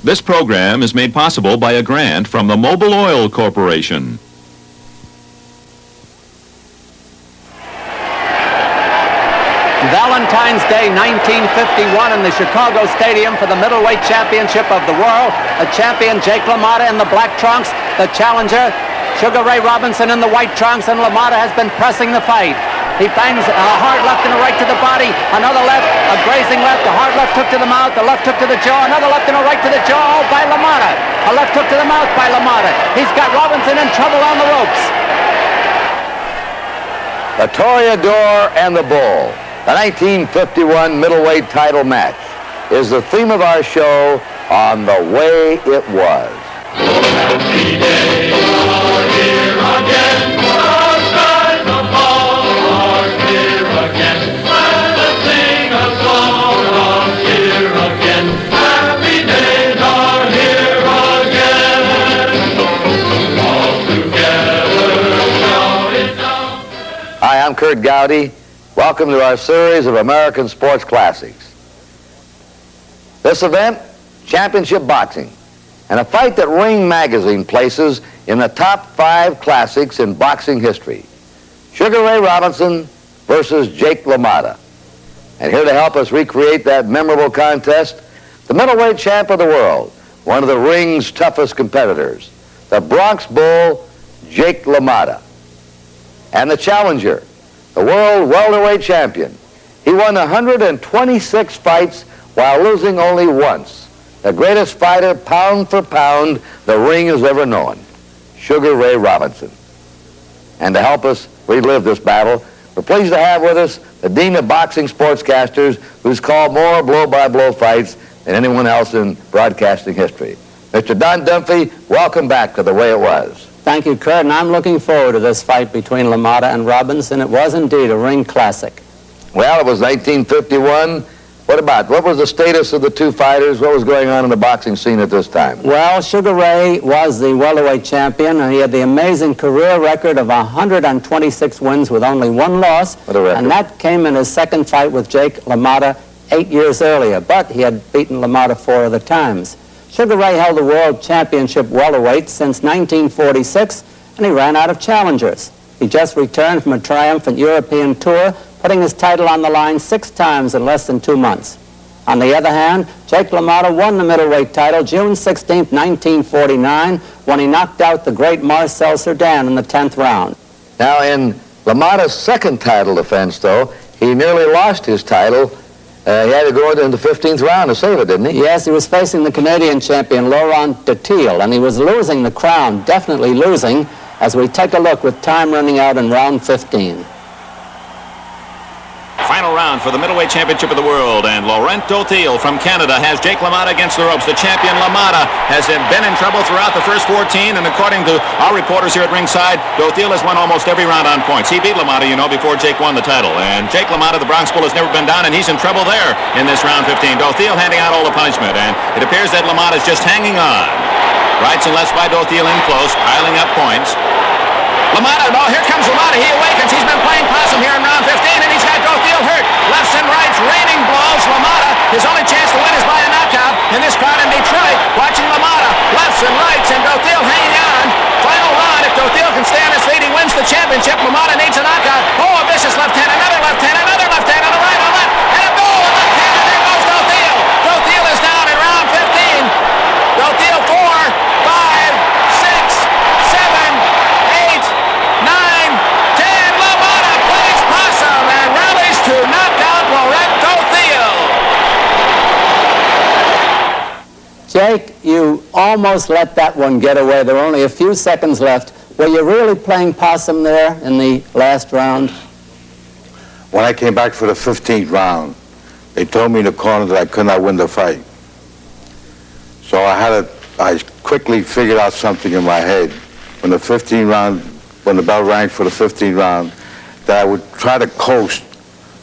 This program is made possible by a grant from the Mobil Oil Corporation. Valentine's Day 1951 in the Chicago Stadium for the middleweight championship of the world. The champion Jake LaMotta in the black trunks. The challenger Sugar Ray Robinson in the white trunks, and LaMotta has been pressing the fight. He bangs a hard left and a right to the body, another left, a grazing left, a hard left hook to the mouth, a left hook to the jaw, another left and a right to the jaw by LaMotta. A left hook to the mouth by LaMotta. He's got Robinson in trouble on the ropes. The Toreador and the Bull, the 1951 middleweight title match, is the theme of our show on The Way It Was. Happy day, we're here again. Our skies above are clear again. Let us sing a song of here again. Happy days are here again. All together, shout it down. Hi, I'm Kurt Gowdy. Welcome to our series of American Sports Classics. This event, championship boxing, and a fight that Ring Magazine places in the top 5 classics in boxing history. Sugar Ray Robinson versus Jake LaMotta. And here to help us recreate that memorable contest, the middleweight champ of the world, one of the ring's toughest competitors, the Bronx Bull, Jake LaMotta. And the challenger, the world welterweight champion. He won 126 fights while losing only once. The greatest fighter, pound for pound, the ring has ever known, Sugar Ray Robinson. And to help us relive this battle, we're pleased to have with us the Dean of Boxing Sportscasters, who's called more blow-by-blow fights than anyone else in broadcasting history. Mr. Don Dunphy, welcome back to The Way It Was. Thank you, Kurt, and I'm looking forward to this fight between LaMotta and Robinson. It was indeed a ring classic. Well, it was 1951. What was the status of the two fighters? What was going on in the boxing scene at this time? Well, Sugar Ray was the welterweight champion, and he had the amazing career record of 126 wins with only one loss. What a record. And that came in his second fight with Jake LaMotta 8 years earlier, but he had beaten LaMotta 4 other times. Sugar Ray held the world championship welterweight since 1946, and he ran out of challengers. He just returned from a triumphant European tour, putting his title on the line 6 times in less than 2 months. On the other hand, Jake LaMotta won the middleweight title June 16, 1949, when he knocked out the great Marcel Cerdan in the 10th round. Now, in LaMotta's second title defense, though, he nearly lost his title. He had to go into the 15th round to save it, didn't he? Yes, he was facing the Canadian champion, Laurent Dutil, and he was losing the crown, definitely losing, as we take a look with time running out in round 15. Final round for the middleweight championship of the world, and Laurent Dutil from Canada has Jake LaMotta against the ropes. The champion LaMotta has been in trouble throughout the first 14, and according to our reporters here at ringside, Dutil has won almost every round on points. He beat LaMotta, you know, before Jake won the title. And Jake LaMotta, the Bronx Bull, has never been down, and he's in trouble there in this round 15. Dutil handing out all the punishment, and it appears that LaMotta's just hanging on. Rights and lefts by Dutil in close, piling up points. LaMotta, no, here comes LaMotta. He awakens. He's been playing possum here in round 15, and he's got Dutil hurt. Lefts and rights, raining blows. LaMotta, his only chance to win is by a knockout. In this crowd in Detroit, watching LaMotta, lefts and rights, and Dutil hanging on. Final round, if Dutil can stay on his feet, he wins the championship. LaMotta needs a knockout. Oh, a vicious left hand, another left hand, another left hand, and a right, a left, and a goal, a left hand, and there goes Dutil. Dutil is down in round 15. Dutil 4, 5, 6, 7, 8, 9, 10. LaMotta plays possum and rallies to knock out Laurent Dutil. Jake, you almost let that one get away. There were only a few seconds left. Were you really playing possum there in the last round? When I came back for the 15th round, they told me in the corner that I could not win the fight. So I quickly figured out something in my head. When the bell rang for the 15th round, that I would try to coast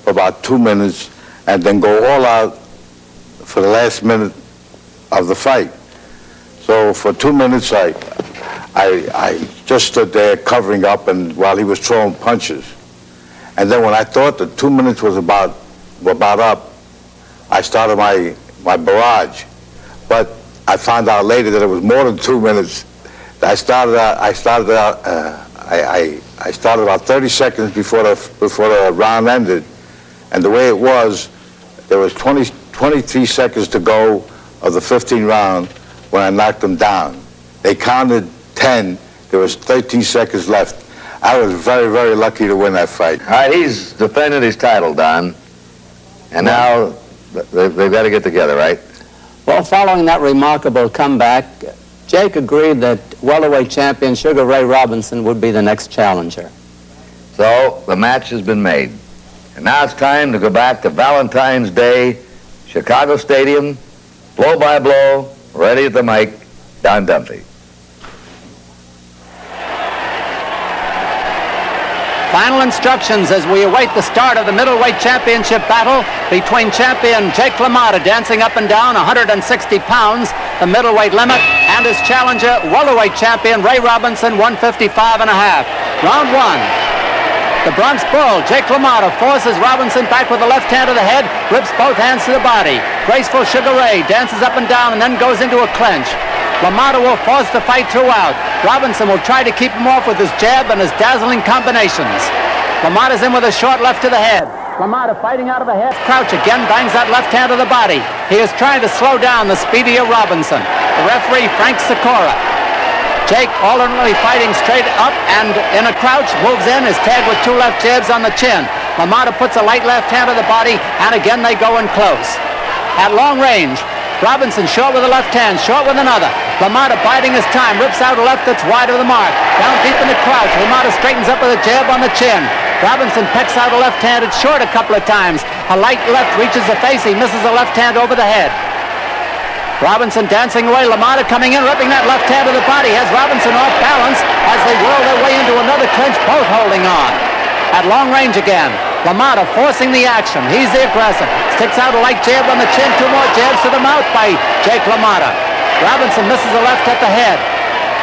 for about 2 minutes and then go all out for the last minute of the fight. So for 2 minutes, I just stood there covering up, and while he was throwing punches. And then when I thought the 2 minutes was about up, I started my barrage. But I found out later that it was more than 2 minutes. I started about 30 seconds before the round ended, and the way it was, there was 23 seconds to go of the 15th round when I knocked them down. They counted 10. There was 13 seconds left. I was very, very lucky to win that fight. All right, he's defended his title, Don, and now they've got to get together, right? Well, following that remarkable comeback, Jake agreed that welterweight champion Sugar Ray Robinson would be the next challenger. So the match has been made. And now it's time to go back to Valentine's Day, Chicago Stadium, blow by blow, ready at the mic, Don Dunphy. Final instructions as we await the start of the middleweight championship battle between champion Jake LaMotta, dancing up and down 160 pounds, the middleweight limit, and his challenger, welterweight champion Ray Robinson, 155 and a half. Round one. The Bronx Bull, Jake LaMotta, forces Robinson back with the left hand to the head, rips both hands to the body. Graceful Sugar Ray dances up and down and then goes into a clinch. LaMotta will force the fight throughout. Robinson will try to keep him off with his jab and his dazzling combinations. LaMotta's in with a short left to the head. LaMotta fighting out of a half crouch again bangs that left hand to the body. He is trying to slow down the speedier Robinson. The referee, Frank Sikora. Jake alternately fighting straight up and in a crouch, moves in, is tagged with two left jabs on the chin. LaMotta puts a light left hand to the body, and again they go in close. At long range, Robinson short with a left hand, short with another. LaMotta biding his time, rips out a left that's wide of the mark. Down deep in the crouch, LaMotta straightens up with a jab on the chin. Robinson pecks out a left hand, it's short a couple of times. A light left reaches the face, he misses a left hand over the head. Robinson dancing away, LaMotta coming in, ripping that left hand to the body, has Robinson off balance as they whirl their way into another clinch, both holding on. At long range again, LaMotta forcing the action. He's the aggressor. Sticks out a light jab on the chin, two more jabs to the mouth by Jake LaMotta. Robinson misses a left at the head.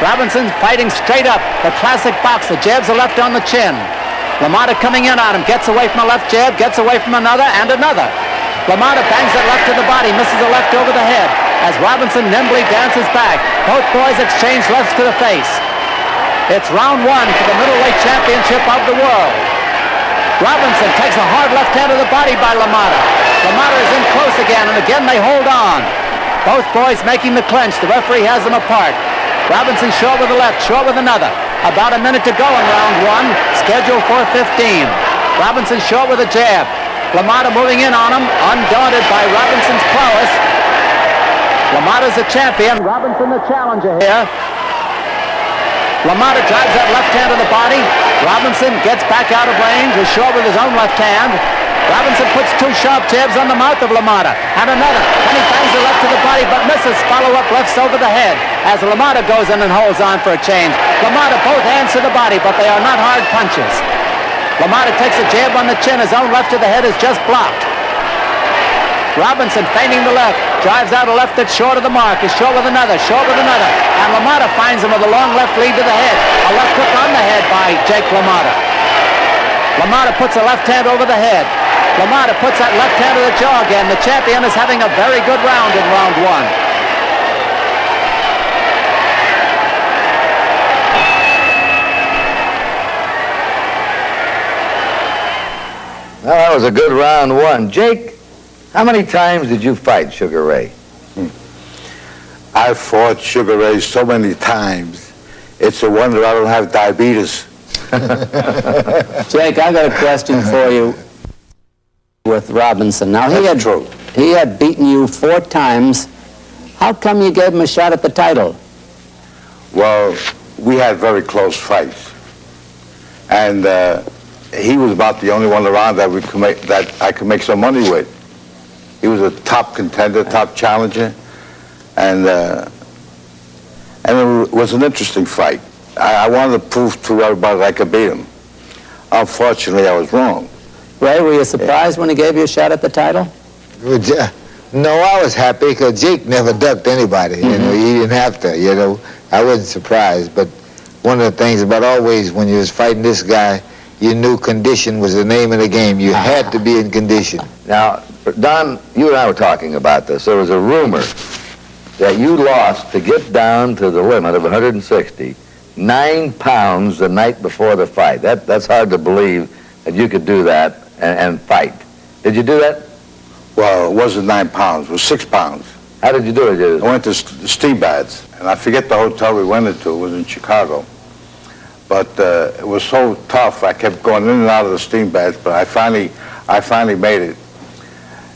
Robinson's fighting straight up, the classic boxer, jabs a left on the chin. LaMotta coming in on him, gets away from a left jab, gets away from another and another. LaMotta bangs that left to the body, misses a left over the head as Robinson nimbly dances back. Both boys exchange lefts to the face. It's round one for the middleweight championship of the world. Robinson takes a hard left hand to the body by LaMotta. LaMotta is in close again, and again they hold on. Both boys making the clinch. The referee has them apart. Robinson short with a left, short with another. About a minute to go in round one, scheduled for 15. Robinson short with a jab. LaMotta moving in on him, undaunted by Robinson's prowess. LaMotta's the champion, Robinson the challenger here. LaMotta drives that left hand to the body. Robinson gets back out of range, is short with his own left hand. Robinson puts two sharp jabs on the mouth of LaMotta, and another. Then he bangs the left to the body, but misses. Follow-up lefts over the head as LaMotta goes in and holds on for a change. LaMotta both hands to the body, but they are not hard punches. LaMotta takes a jab on the chin. His own left to the head is just blocked. Robinson feigning the left, drives out a left that's short of the mark, is short with another, and LaMotta finds him with a long left lead to the head. A left hook on the head by Jake LaMotta. LaMotta puts a left hand over the head. LaMotta puts that left hand to the jaw again. The champion is having a very good round in round one. Well, that was a good round one. Jake, how many times did you fight Sugar Ray? I fought Sugar Ray so many times. It's a wonder I don't have diabetes. Jake, I got a question for you with Robinson. Now, he had beaten you 4 times. How come you gave him a shot at the title? Well, we had very close fights. And he was about the only one around that I could make some money with. He was a top contender, top challenger, and it was an interesting fight. I wanted to prove to everybody that I could beat him. Unfortunately, I was wrong. Ray, were you surprised when he gave you a shot at the title? No, I was happy because Jake never ducked anybody. You know, he didn't have to. You know, I wasn't surprised. But one of the things about always when you was fighting this guy, you knew condition was the name of the game. You had to be in condition. Now, Don, you and I were talking about this. There was a rumor that you lost to get down to the limit of 160, 9 pounds the night before the fight. That's hard to believe that you could do that and fight. Did you do that? Well, it wasn't 9 pounds, it was 6 pounds. How did you do it? I went to the steam baths, and I forget the hotel we went into. It was in Chicago. But it was so tough, I kept going in and out of the steam baths, but I finally made it.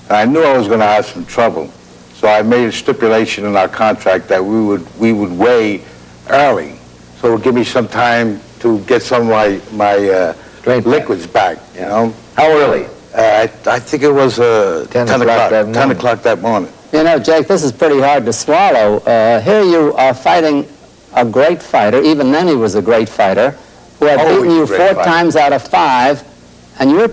And I knew I was going to have some trouble. So I made a stipulation in our contract that we would weigh early. So it would give me some time to get some of my liquids back, you know. How early? I think it was 10 o'clock that morning. You know, Jake, this is pretty hard to swallow. Here you are fighting a great fighter, even then he was a great fighter, who had beaten you 4 times out of 5, and you're